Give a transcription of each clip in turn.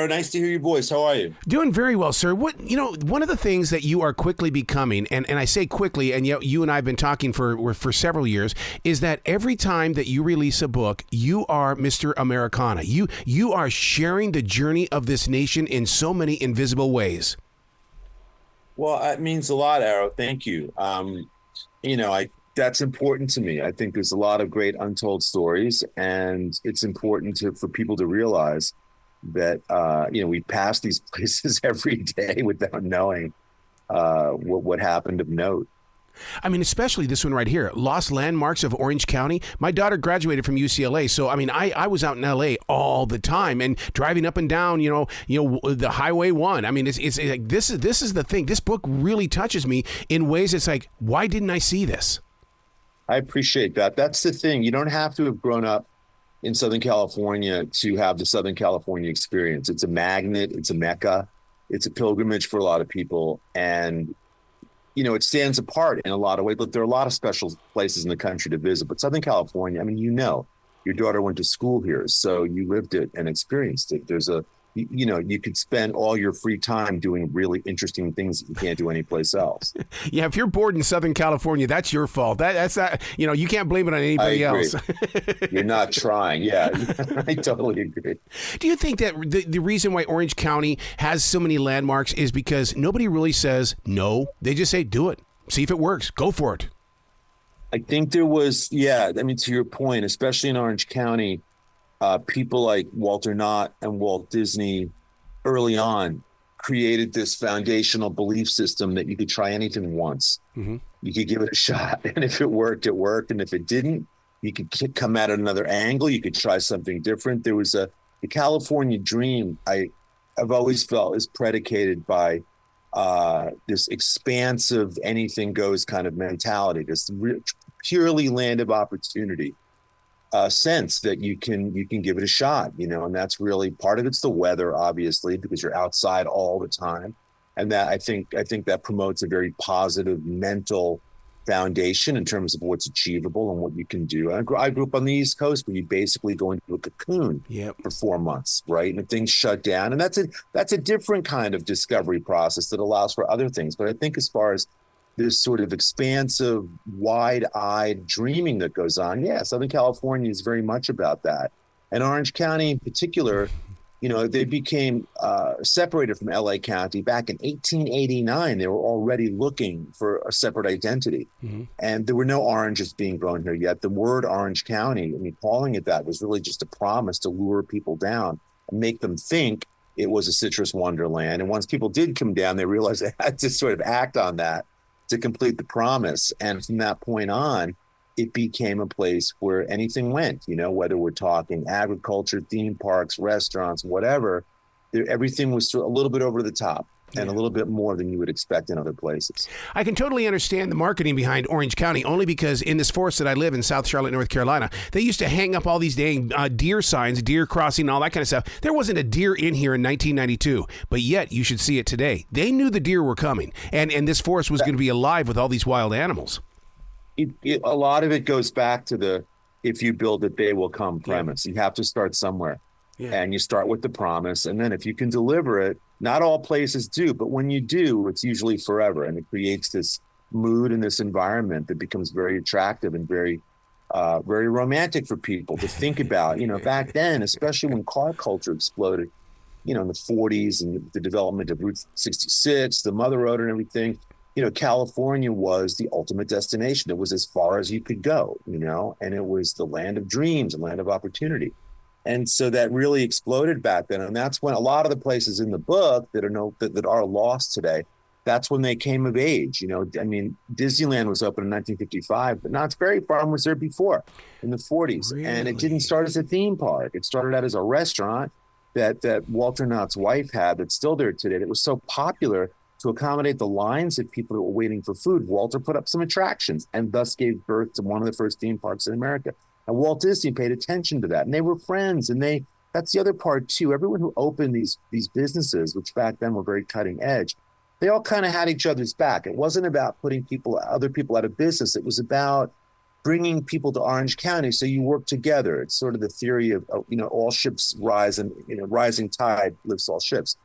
Ira. Nice to hear your voice. How are you? Doing very well, sir. One of the things that you are quickly becoming, and I say quickly, and yet you and I have been talking for several years, is that every time that you release a book, you are Mr. Americana. You are sharing the journey of this nation in so many invisible ways. Well, that means a lot, Arrow. Thank you. That's important to me. I think there's a lot of great untold stories, and it's important for people to realize that we pass these places every day without knowing what happened of note. I mean, especially this one right here, Lost Landmarks of Orange County. My daughter graduated from UCLA, so I mean, I was out in LA all the time and driving up and down, the Highway 1. I mean, it's like this is the thing. This book really touches me in ways. It's like, why didn't I see this? I appreciate that. That's the thing. You don't have to have grown up in Southern California to have the Southern California experience. It's a magnet. It's a mecca. It's a pilgrimage for a lot of people. And, it stands apart in a lot of ways. But there are a lot of special places in the country to visit. But Southern California, I mean, your daughter went to school here, so you lived it and experienced it. There's you could spend all your free time doing really interesting things that you can't do anyplace else. Yeah, if you're bored in Southern California, that's your fault. That's not, you can't blame it on anybody else. You're not trying. Yeah, I totally agree. Do you think that the reason why Orange County has so many landmarks is because nobody really says no? They just say, do it. See if it works. Go for it. I think there was, to your point, especially in Orange County, people like Walter Knott and Walt Disney early on created this foundational belief system that you could try anything once. Mm-hmm. You could give it a shot. And if it worked, it worked. And if it didn't, you could come at another angle. You could try something different. There was the California dream, I've always felt, is predicated by this expansive, anything goes kind of mentality, this purely land of opportunity. Sense that you can give it a shot, and that's really part of it's the weather, obviously, because you're outside all the time. And that I think that promotes a very positive mental foundation in terms of what's achievable and what you can do. I grew up on the East Coast where you basically go into a cocoon for 4 months, right? And things shut down. And that's a different kind of discovery process that allows for other things. But I think as far as this sort of expansive, wide-eyed dreaming that goes on. Yeah, Southern California is very much about that. And Orange County in particular, they became separated from LA County back in 1889. They were already looking for a separate identity. Mm-hmm. And there were no oranges being grown here yet. The word Orange County, calling it that was really just a promise to lure people down and make them think it was a citrus wonderland. And once people did come down, they realized they had to sort of act on that to complete the promise. And from that point on, it became a place where anything went, whether we're talking agriculture, theme parks, restaurants, whatever, everything was a little bit over the top and a little bit more than you would expect in other places. I can totally understand the marketing behind Orange County, only because in this forest that I live in, South Charlotte, North Carolina, they used to hang up all these dang deer signs, deer crossing, all that kind of stuff. There wasn't a deer in here in 1992, but yet you should see it today. They knew the deer were coming, and this forest was going to be alive with all these wild animals. A lot of it goes back to the if you build it, they will come premise. You have to start somewhere. And you start with the promise. And then if you can deliver it, not all places do, but when you do, it's usually forever. And it creates this mood and this environment that becomes very attractive and very romantic for people to think about. Back then, especially when car culture exploded, in the 40s and the development of Route 66, the Mother Road and everything, California was the ultimate destination. It was as far as you could go, and it was the land of dreams and land of opportunity. And so that really exploded back then. And that's when a lot of the places in the book that are lost today, that's when they came of age. Disneyland was open in 1955, but Knott's Berry Farm was there before in the 40s. Really? And it didn't start as a theme park. It started out as a restaurant that Walter Knott's wife had that's still there today. It was so popular to accommodate the lines of people that were waiting for food. Walter put up some attractions and thus gave birth to one of the first theme parks in America. And Walt Disney paid attention to that, and they were friends. And that's the other part too. Everyone who opened these businesses, which back then were very cutting edge, they all kind of had each other's back. It wasn't about putting other people out of business. It was about bringing people to Orange County. So you work together. It's sort of the theory of, all ships rise, and, rising tide lifts all ships.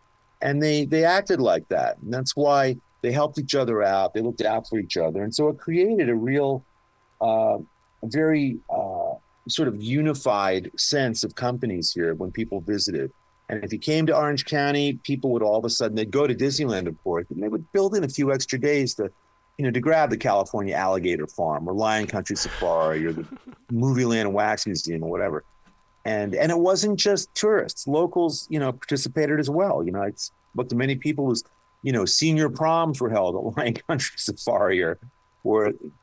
And they acted like that. And that's why they helped each other out. They looked out for each other. And so it created a real, very sort of unified sense of companies here when people visited. And if you came to Orange County, people would all of a sudden, they'd go to Disneyland, of course, and they would build in a few extra days to grab the California Alligator Farm or Lion Country Safari or the Movieland Wax Museum or whatever. And it wasn't just tourists. Locals, participated as well. I spoke to many people whose, senior proms were held at Lion Country Safari or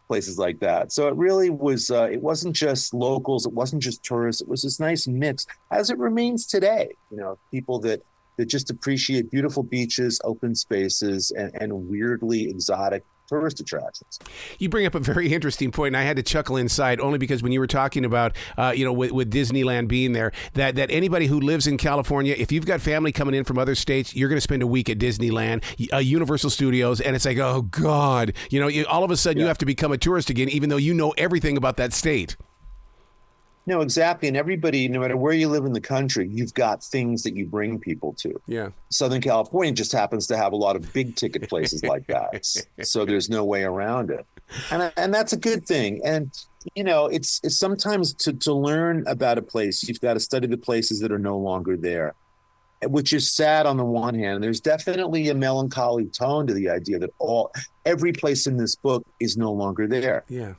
places like that. So it really was, it wasn't just locals, it wasn't just tourists, it was this nice mix, as it remains today, people that just appreciate beautiful beaches, open spaces, and weirdly exotic tourist attractions. You bring up a very interesting point, and I had to chuckle inside only because when you were talking about, with Disneyland being there, that anybody who lives in California, if you've got family coming in from other states, you're going to spend a week at Disneyland, Universal Studios, and it's like, oh God, all of a sudden you have to become a tourist again, even though you know everything about that state. No, exactly. And everybody, no matter where you live in the country, you've got things that you bring people to. Yeah. Southern California just happens to have a lot of big ticket places like that. So there's no way around it. And that's a good thing. And, it's sometimes to learn about a place, you've got to study the places that are no longer there, which is sad on the one hand. There's definitely a melancholy tone to the idea that every place in this book is no longer there. Yeah.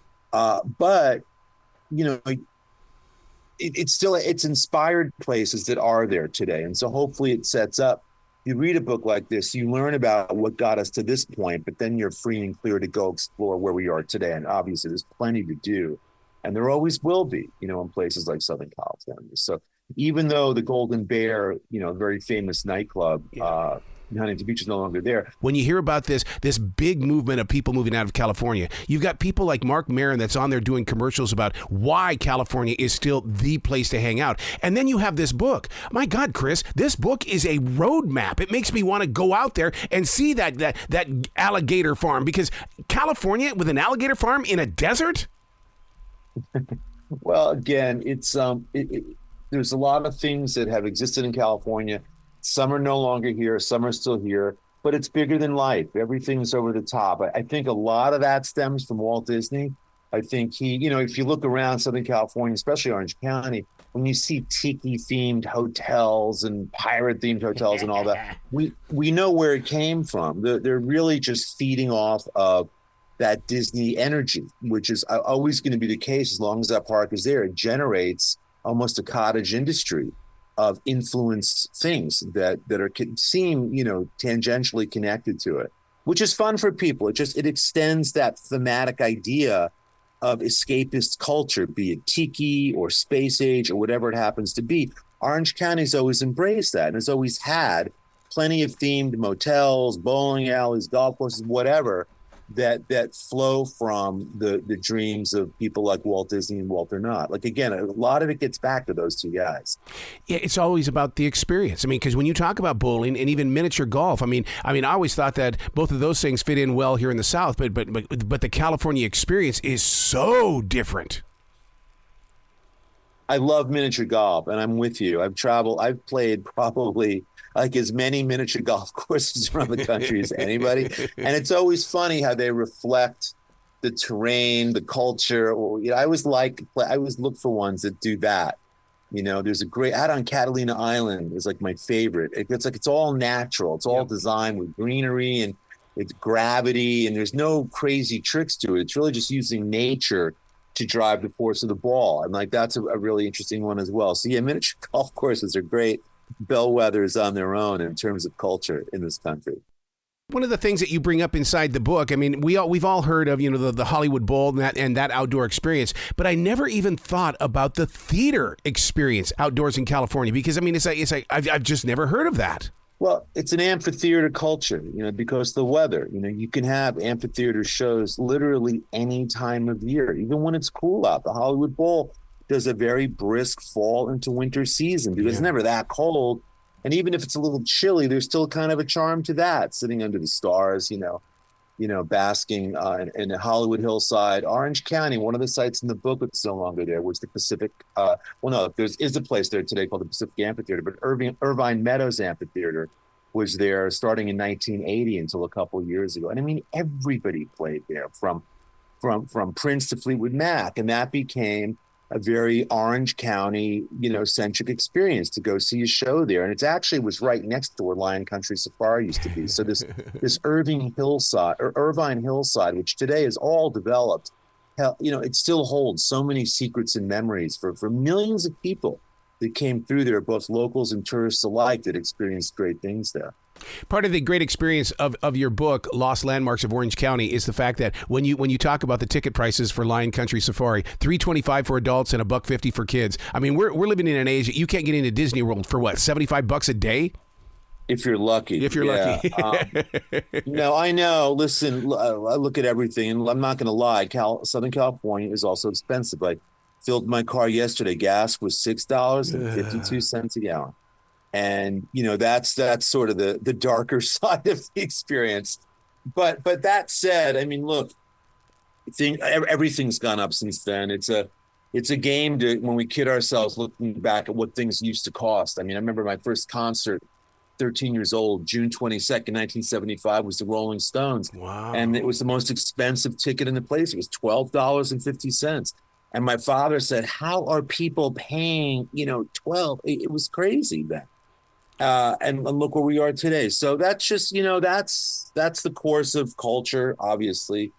But, it's inspired places that are there today. And so hopefully it sets up, you read a book like this, you learn about what got us to this point, but then you're free and clear to go explore where we are today. And obviously there's plenty to do. And there always will be, in places like Southern California. So even though the Golden Bear, very famous nightclub, Huntington Beach is no longer there. When you hear about this big movement of people moving out of California, you've got people like Mark Maron that's on there doing commercials about why California is still the place to hang out. And then you have this book. My God, Chris, this book is a roadmap. It makes me want to go out there and see that alligator farm, because California with an alligator farm in a desert? Well, again, it's there's a lot of things that have existed in California. Some are no longer here, some are still here, but it's bigger than life. Everything's over the top. I think a lot of that stems from Walt Disney. I think if you look around Southern California, especially Orange County, when you see Tiki-themed hotels and pirate-themed hotels and all that, we know where it came from. They're really just feeding off of that Disney energy, which is always going to be the case as long as that park is there. It generates almost a cottage industry of influenced things that seem, tangentially connected to it, which is fun for people. It extends that thematic idea of escapist culture, be it Tiki or space age or whatever it happens to be. Orange County's always embraced that and has always had plenty of themed motels, bowling alleys, golf courses, whatever, that flow from the dreams of people like Walt Disney and Walter Knott. Like, again, a lot of it gets back to those two guys. Yeah, it's always about the experience. I mean, because when you talk about bowling and even miniature golf, I always thought that both of those things fit in well here in the South, but the California experience is so different. I love miniature golf, and I'm with you. I've played probably like as many miniature golf courses around the country as anybody. And it's always funny how they reflect the terrain, the culture. I always look for ones that do that. There's a great out on Catalina Island is like my favorite. It's all natural. It's all designed with greenery and it's gravity, and there's no crazy tricks to it. It's really just using nature to drive the force of the ball. And like, that's a really interesting one as well. So yeah, miniature golf courses are great bellwethers on their own in terms of culture in this country. One of the things that you bring up inside the book, I mean, we've all heard of, the Hollywood Bowl and that outdoor experience, but I never even thought about the theater experience outdoors in California, because it's like I've just never heard of that. Well, it's an amphitheater culture, because the weather, you can have amphitheater shows literally any time of year, even when it's cool out. The Hollywood Bowl does a very brisk fall into winter season because it's never that cold. And even if it's a little chilly, there's still kind of a charm to that, sitting under the stars, basking in the Hollywood hillside. Orange County, one of the sites in the book that's no longer there was the Pacific. Well, no, is a place there today called the Pacific Amphitheatre, but Irvine Meadows Amphitheatre was there starting in 1980 until a couple of years ago. And I mean, everybody played there from Prince to Fleetwood Mac, and that became a very Orange County, centric experience to go see a show there. And it actually was right next to where Lion Country Safari used to be. So this Irvine Hillside, which today is all developed, it still holds so many secrets and memories for millions of people that came through there, both locals and tourists alike, that experienced great things there. Part of the great experience of your book, Lost Landmarks of Orange County, is the fact that when you talk about the ticket prices for Lion Country Safari, $3.25 for adults and $1.50 for kids. I mean, we're living in an age that you can't get into Disney World for what, $75 a day? If you're lucky. Lucky. No, I know. Listen, I look at everything, and I'm not going to lie. Southern California is also expensive. I filled my car yesterday. Gas was $6.52 a gallon. And, that's sort of the darker side of the experience. But that said, I mean, look, everything's gone up since then. It's a game when we kid ourselves looking back at what things used to cost. I mean, I remember my first concert, 13 years old, June 22nd, 1975, was the Rolling Stones. Wow. And it was the most expensive ticket in the place. It was $12.50. And my father said, how are people paying, 12? It was crazy then. And look where we are today. So that's just, that's the course of culture, obviously.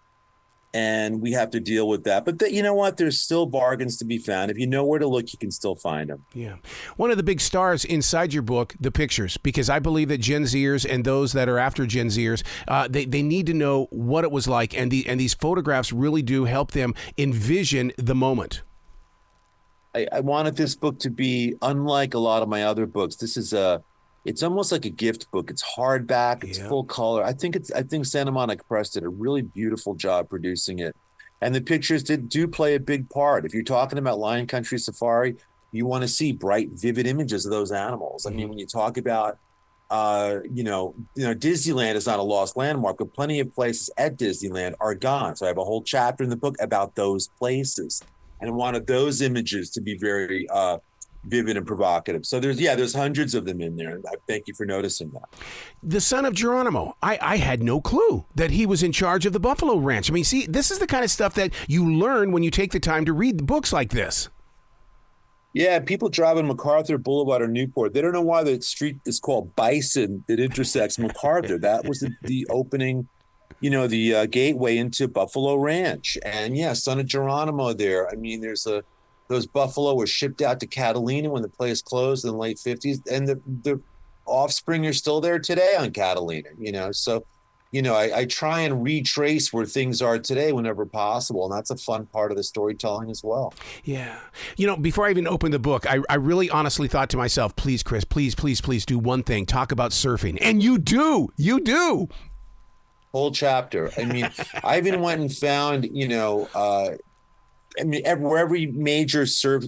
And we have to deal with that. But you know what? There's still bargains to be found. If you know where to look, you can still find them. Yeah. One of the big stars inside your book, the pictures, because I believe that Gen Zers and those that are after Gen Zers, they need to know what it was like. And these photographs really do help them envision the moment. I wanted this book to be unlike a lot of my other books. It's almost like a gift book. It's hardback. It's full color. I think Santa Monica Press did a really beautiful job producing it, and the pictures do play a big part. If you're talking about Lion Country Safari, you want to see bright, vivid images of those animals. I mean, when you talk about, Disneyland is not a lost landmark, but plenty of places at Disneyland are gone. So I have a whole chapter in the book about those places. And I wanted those images to be very vivid and provocative. So there's hundreds of them in there. And I thank you for noticing that. The son of Geronimo, I had no clue that he was in charge of the Buffalo Ranch. I mean, see, this is the kind of stuff that you learn when you take the time to read books like this. Yeah, people driving MacArthur Boulevard or Newport, they don't know why the street is called Bison that intersects MacArthur. That was the opening, the gateway into Buffalo Ranch. And yeah, son of Geronimo there. I mean, those buffalo were shipped out to Catalina when the place closed in the late 50s. And the offspring are still there today on Catalina, So, I try and retrace where things are today whenever possible. And that's a fun part of the storytelling as well. Yeah. Before I even opened the book, I really honestly thought to myself, please, Chris, please do one thing. Talk about surfing. And you do. Whole chapter. I mean, I even went and found, every major surf,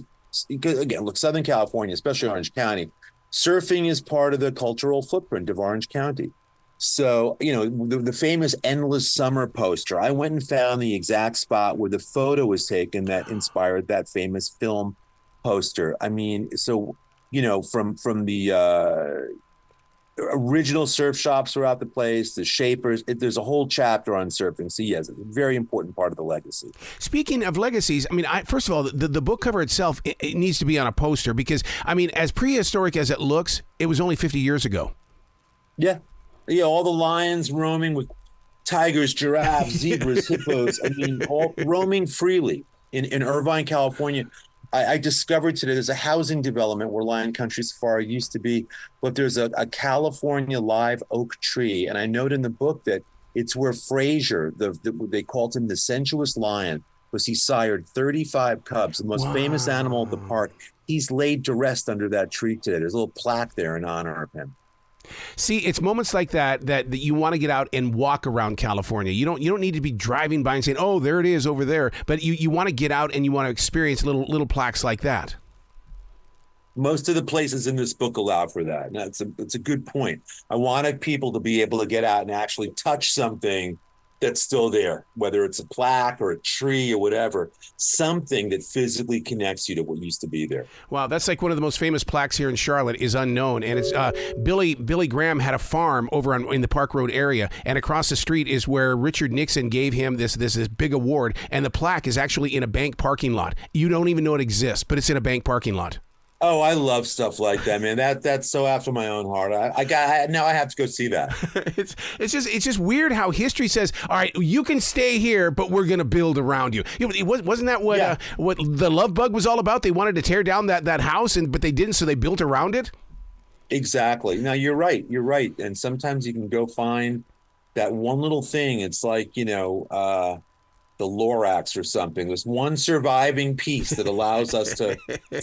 because again, look, Southern California, especially Orange County, surfing is part of the cultural footprint of Orange County. So, the famous Endless Summer poster, I went and found the exact spot where the photo was taken that inspired that famous film poster. I mean, so, from the original surf shops throughout the place, the shapers, there's a whole chapter on surfing. So yes, it's a very important part of the legacy. Speaking of legacies, I mean, first of all, the book cover itself, it needs to be on a poster because, I mean, as prehistoric as it looks, it was only 50 years ago. Yeah. Yeah, all the lions roaming with tigers, giraffes, zebras, hippos, I mean, all roaming freely in Irvine, California. I discovered today there's a housing development where Lion Country Safari used to be, but there's a California live oak tree. And I note in the book that it's where Fraser, they called him the sensuous lion, because he sired 35 cubs, the most famous animal at the park. He's laid to rest under that tree today. There's a little plaque there in honor of him. See, it's moments like that you want to get out and walk around California. You don't need to be driving by and saying, "Oh, there it is over there." But you want to get out and you want to experience little plaques like that. Most of the places in this book allow for that. And it's a good point. I wanted people to be able to get out and actually touch something that's still there, whether it's a plaque or a tree or whatever, something that physically connects you to what used to be there. Wow, that's like one of the most famous plaques here in Charlotte is unknown, and it's Billy Graham had a farm over in the Park Road area, and across the street is where Richard Nixon gave him this big award, and the plaque is actually in a bank parking lot. You don't even know it exists, but it's in a bank parking lot. Oh, I love stuff like that, man. That's so after my own heart. Now I have to go see that. It's just weird how history says, all right, you can stay here, but we're going to build around you. Wasn't that what the Love Bug was all about? They wanted to tear down that house, but they didn't, so they built around it. Exactly. Now you're right. And sometimes you can go find that one little thing. It's like, the Lorax or something. There's one surviving piece that allows us to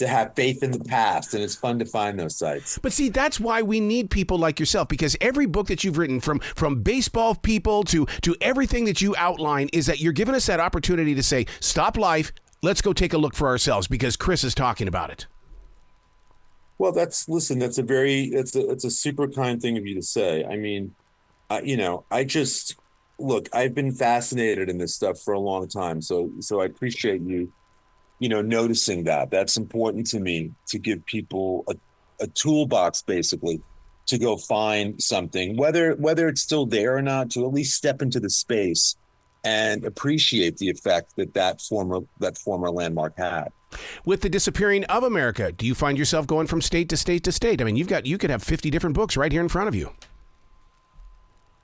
have faith in the past, and it's fun to find those sites. But see, that's why we need people like yourself, because every book that you've written, from baseball people to everything that you outline, is that you're giving us that opportunity to say, stop life, let's go take a look for ourselves, because Chris is talking about it. Well, it's a super kind thing of you to say. I mean, look, I've been fascinated in this stuff for a long time. So I appreciate you, noticing that. That's important to me, to give people a toolbox, basically, to go find something, whether it's still there or not, to at least step into the space and appreciate the effect that former landmark had. With the disappearing of America, do you find yourself going from state to state to state? I mean, you could have 50 different books right here in front of you.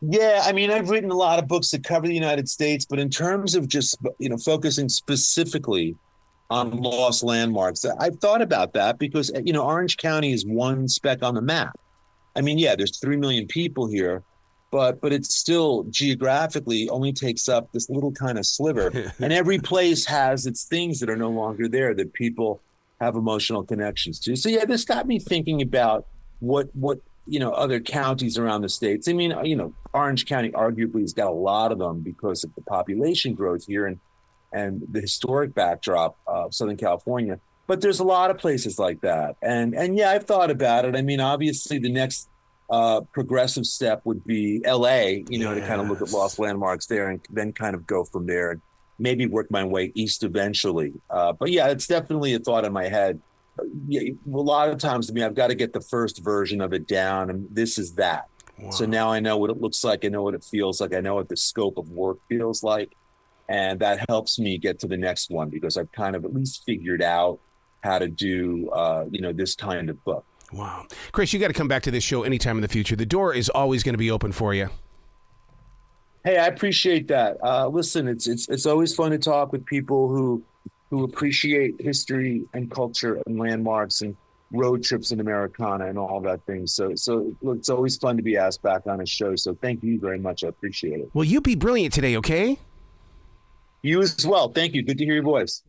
Yeah, I mean, I've written a lot of books that cover the United States, but in terms of just, focusing specifically on lost landmarks, I've thought about that because, Orange County is one speck on the map. I mean, yeah, there's 3 million people here, but it still geographically only takes up this little kind of sliver. And every place has its things that are no longer there that people have emotional connections to. So, yeah, this got me thinking about what other counties around the states. I mean, Orange County arguably has got a lot of them because of the population growth here and the historic backdrop of Southern California. But there's a lot of places like that. And yeah, I've thought about it. I mean, obviously the next progressive step would be LA, to kind of look at lost landmarks there and then kind of go from there and maybe work my way east eventually. But yeah, it's definitely a thought in my head. Yeah, a lot of times, I've got to get the first version of it down, and this is that. Wow. So now I know what it looks like. I know what it feels like. I know what the scope of work feels like. And that helps me get to the next one because I've kind of at least figured out how to do, this kind of book. Wow. Chris, you got to come back to this show anytime in the future. The door is always going to be open for you. Hey, I appreciate that. Listen, it's always fun to talk with people who appreciate history and culture and landmarks and road trips in Americana and all that thing. So it's always fun to be asked back on a show. So thank you very much. I appreciate it. Well, you be brilliant today, okay? You as well. Thank you. Good to hear your voice.